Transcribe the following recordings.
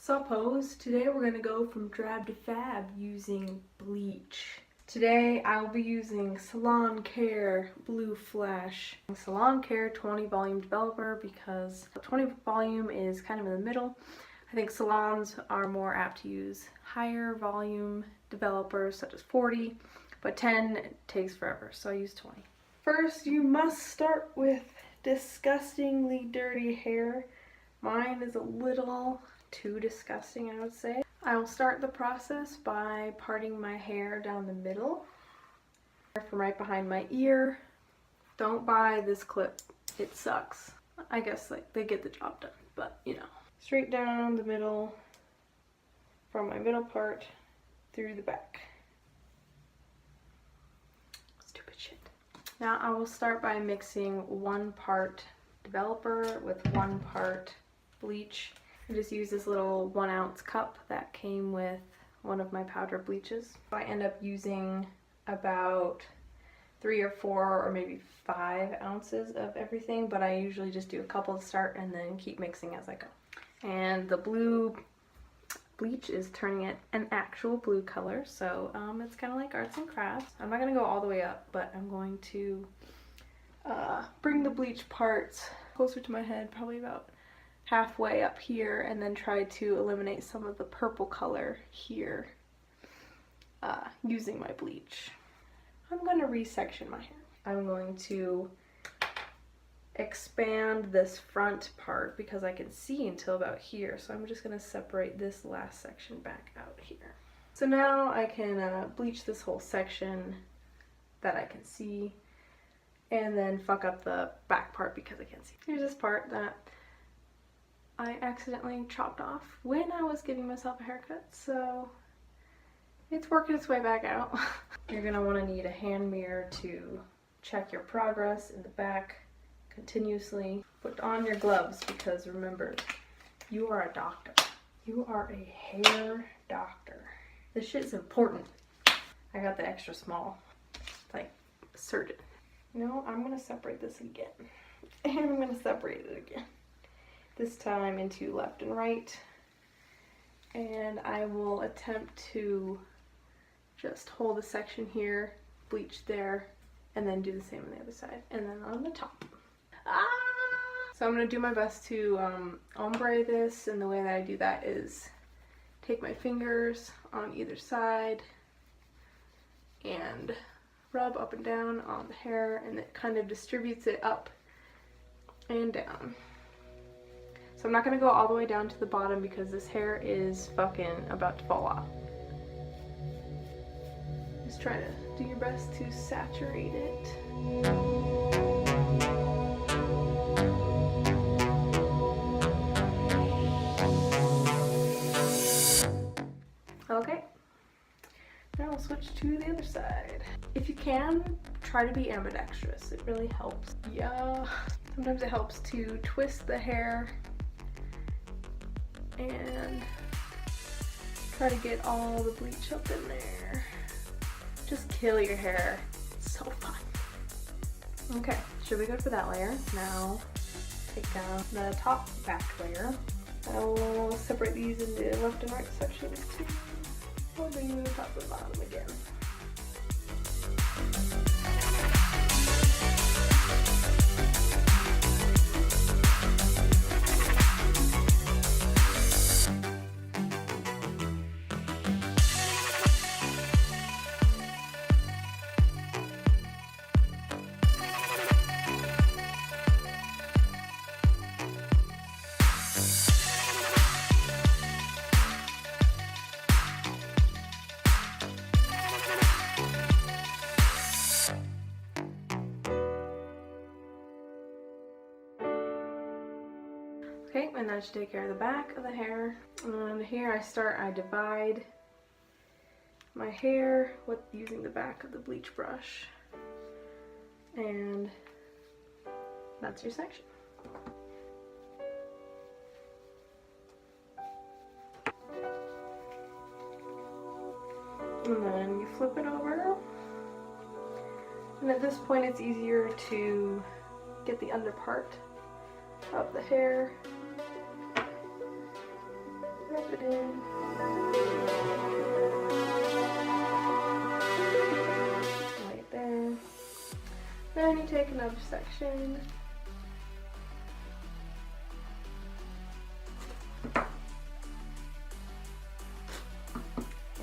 Suppose today we're going to go from drab to fab using bleach. Today I will be using Salon Care Blue Flash. Salon Care 20 volume developer because 20 volume is kind of in the middle. I think salons are more apt to use higher volume developers such as 40, but 10 takes forever, so I use 20. First, you must start with disgustingly dirty hair. Mine is a little too disgusting, I would say. I will start the process by parting my hair down the middle from right behind my ear. Don't buy this clip, it sucks. I guess like they get the job done, but you know. Straight down the middle from my middle part through the back. Stupid shit. Now I will start by mixing 1 part developer with 1 part bleach. I just use this little 1 ounce cup that came with one of my powder bleaches. I end up using about 3 or 4 or maybe 5 ounces of everything, but I usually just do a couple to start and then keep mixing as I go. And the blue bleach is turning it an actual blue color, so it's kind of like arts and crafts. I'm not going to go all the way up, but I'm going to bring the bleach parts closer to my head, probably about halfway up here, and then try to eliminate some of the purple color here using my bleach. I'm going to resection my hair. I'm going to expand this front part because I can see until about here, so I'm just going to separate this last section back out here. So now I can bleach this whole section that I can see and then fuck up the back part because I can't see. Here's this part that I accidentally chopped off when I was giving myself a haircut, so it's working its way back out. You're going to want to need a hand mirror to check your progress in the back continuously. Put on your gloves because remember, you are a doctor. You are a hair doctor. This shit's important. I got the extra small, like surgeon. No, I'm going to separate this again. And I'm going to separate it again. This time into left and right, and I will attempt to just hold a section here, bleach there, and then do the same on the other side, and then on the top. So I'm going to do my best to ombre this, and the way that I do that is take my fingers on either side and rub up and down on the hair, and it kind of distributes it up and down. So I'm not going to go all the way down to the bottom because this hair is fucking about to fall off. Just try to do your best to saturate it. Okay. Now we'll switch to the other side. If you can, try to be ambidextrous. It really helps. Yeah. Sometimes it helps to twist the hair and try to get all the bleach up in there. Just kill your hair. It's so fun. Okay, should be good for that layer. Now take down the top back layer. I will separate these into left and right sections too. I'll bring the top and bottom again. Okay, and that should take care of the back of the hair. And here I divide my hair with using the back of the bleach brush. And that's your section. And then you flip it over. And at this point it's easier to get the under part of the hair. Rub it in. Lay it there. Then you take another section.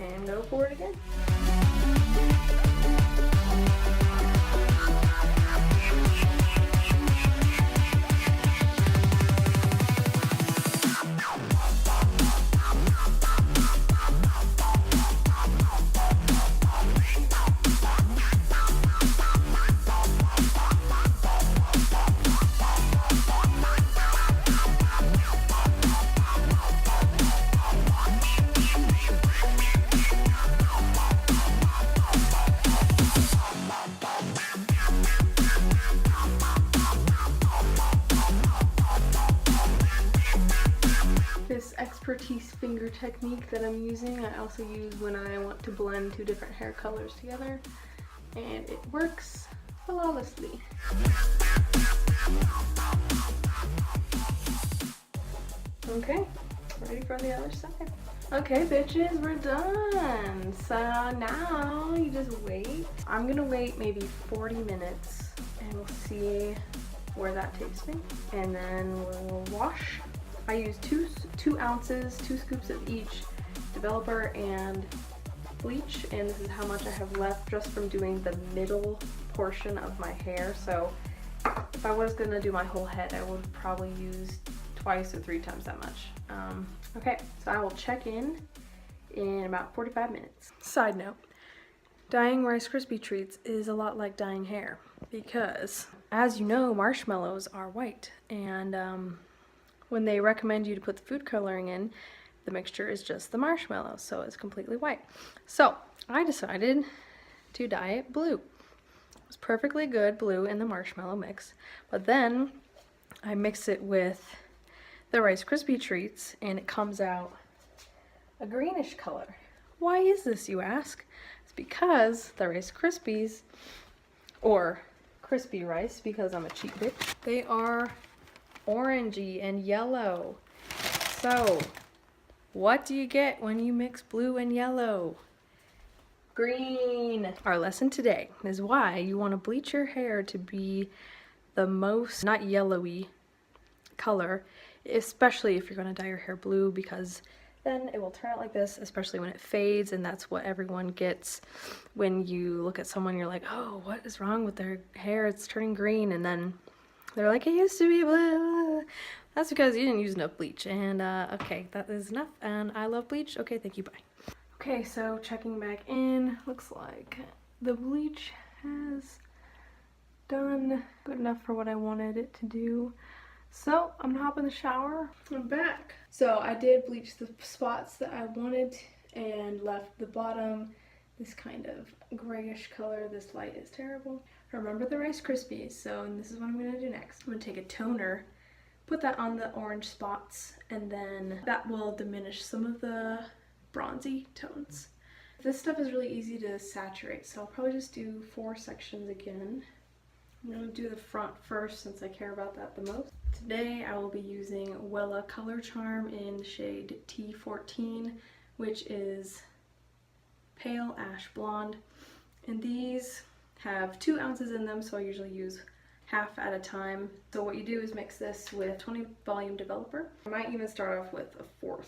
And go for it again. This expertise finger technique that I'm using, I also use when I want to blend two different hair colors together, and it works flawlessly. Okay, ready for the other side. Okay, bitches, we're done. So now you just wait. I'm gonna wait maybe 40 minutes and we'll see where that takes me. And then we'll wash. I use two ounces, 2 scoops of each developer and bleach, and this is how much I have left just from doing the middle portion of my hair. So if I was gonna do my whole head, I would probably use twice or 3 times that much. Okay, so I will check in about 45 minutes. Side note, dyeing Rice Krispie treats is a lot like dyeing hair because, as you know, marshmallows are white, and when they recommend you to put the food coloring in, the mixture is just the marshmallow, so it's completely white. So I decided to dye it blue. It was perfectly good blue in the marshmallow mix, but then I mix it with the Rice Krispie treats and it comes out a greenish color. Why is this, you ask? It's because the Rice Krispies, or crispy rice because I'm a cheap bitch, they are orangey and yellow. So what do you get when you mix blue and yellow? Green. Our lesson today is why you want to bleach your hair to be the most not yellowy color, especially if you're going to dye your hair blue, because then it will turn out like this, especially when it fades, and that's what everyone gets when you look at someone. You're like, oh, what is wrong with their hair? It's turning green, and then they're like, it used to be blue. That's because you didn't use enough bleach. And okay, that is enough, and I love bleach. Okay, thank you, bye. Okay, so checking back in, looks like the bleach has done good enough for what I wanted it to do. So I'm gonna hop in the shower. I'm back. So I did bleach the spots that I wanted and left the bottom this kind of grayish color. This light is terrible. Remember the Rice Krispies, so this is what I'm gonna do next. I'm gonna take a toner, put that on the orange spots, and then that will diminish some of the bronzy tones. This stuff is really easy to saturate, so I'll probably just do 4 sections again. I'm going to do the front first since I care about that the most. Today I will be using Wella Color Charm in the shade T14, which is pale ash blonde. And these have 2 ounces in them, so I usually use half at a time. So what you do is mix this with 20 volume developer. I might even start off with a 1/4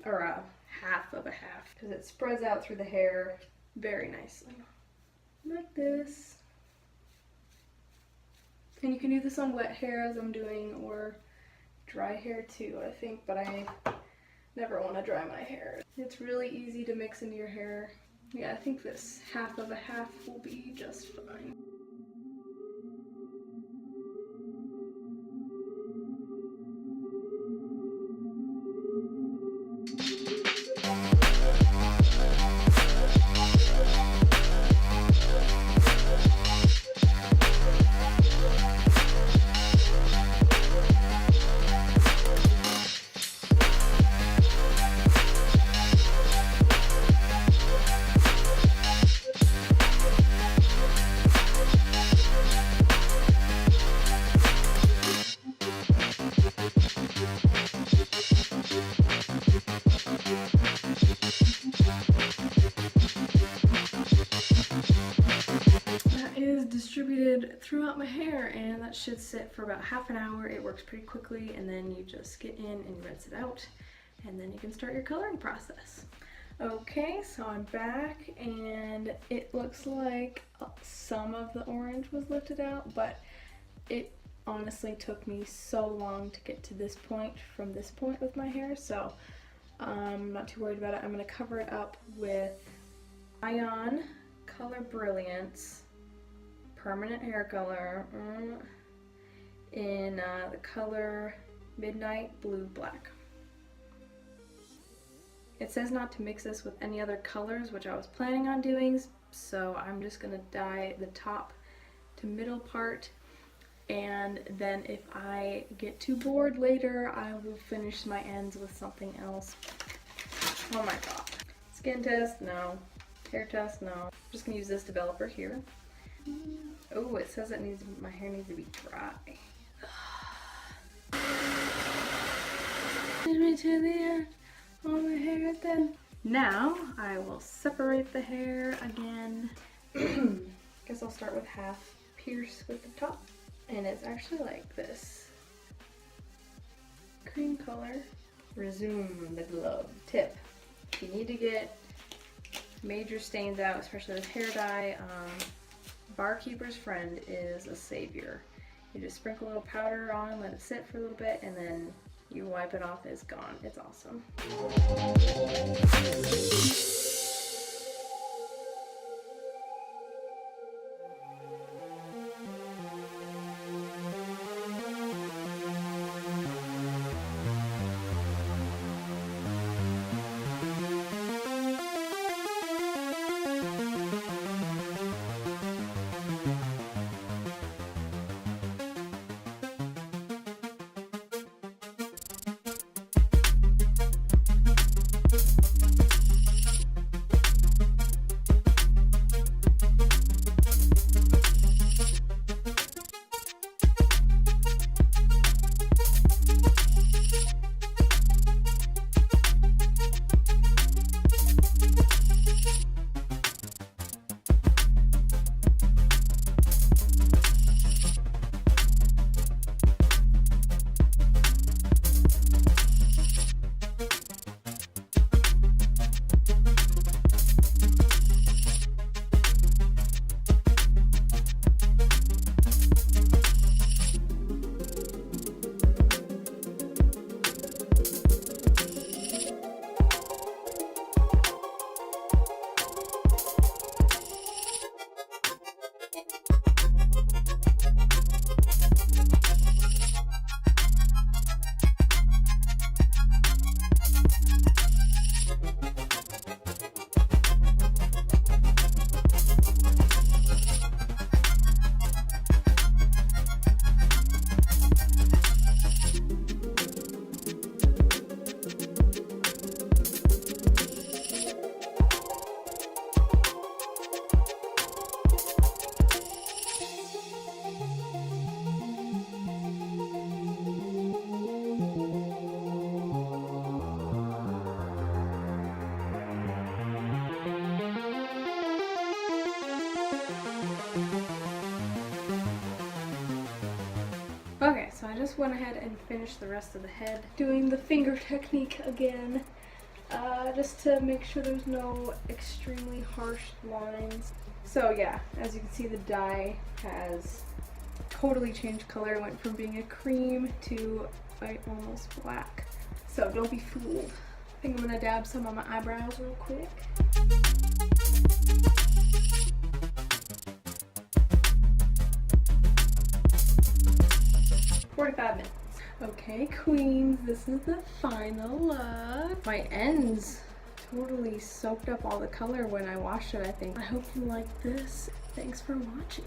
or a half of a half, because it spreads out through the hair very nicely. Like this. And you can do this on wet hair as I'm doing, or dry hair too, I think, but I never want to dry my hair. It's really easy to mix into your hair. Yeah, I think this half of a half will be just fine. it throughout my hair, and that should sit for about half an hour. It works pretty quickly, and then you just get in and rinse it out, and then you can start your coloring process. Okay, so I'm back, and it looks like some of the orange was lifted out, but it honestly took me so long to get to this point from this point with my hair, so I'm not too worried about it. I'm going to cover it up with Ion Color Brilliance Permanent Hair Color in the color Midnight Blue Black. It says not to mix this with any other colors, which I was planning on doing, so I'm just going to dye the top to middle part, and then if I get too bored later, I will finish my ends with something else. Oh my god. Skin test, no. Hair test, no. I'm just going to use this developer here. Oh, it says it needs, my hair needs to be dry. Lead me to the end. All my hair then. Now I will separate the hair again. Guess I'll start with half pierce with the top. And it's actually like this. Cream color. Resume the glove. Tip. If you need to get major stains out, especially with hair dye, Barkeeper's Friend is a savior. You just sprinkle a little powder on, let it sit for a little bit, and then you wipe it off, it's gone. It's awesome. Okay, so I just went ahead and finished the rest of the head, doing the finger technique again, just to make sure there's no extremely harsh lines. So yeah, as you can see, the dye has totally changed color. It went from being a cream to like almost black. So don't be fooled. I think I'm gonna dab some on my eyebrows real quick. 45 minutes. Okay, queens, this is the final look. My ends totally soaked up all the color when I washed it, I think. I hope you like this. Thanks for watching.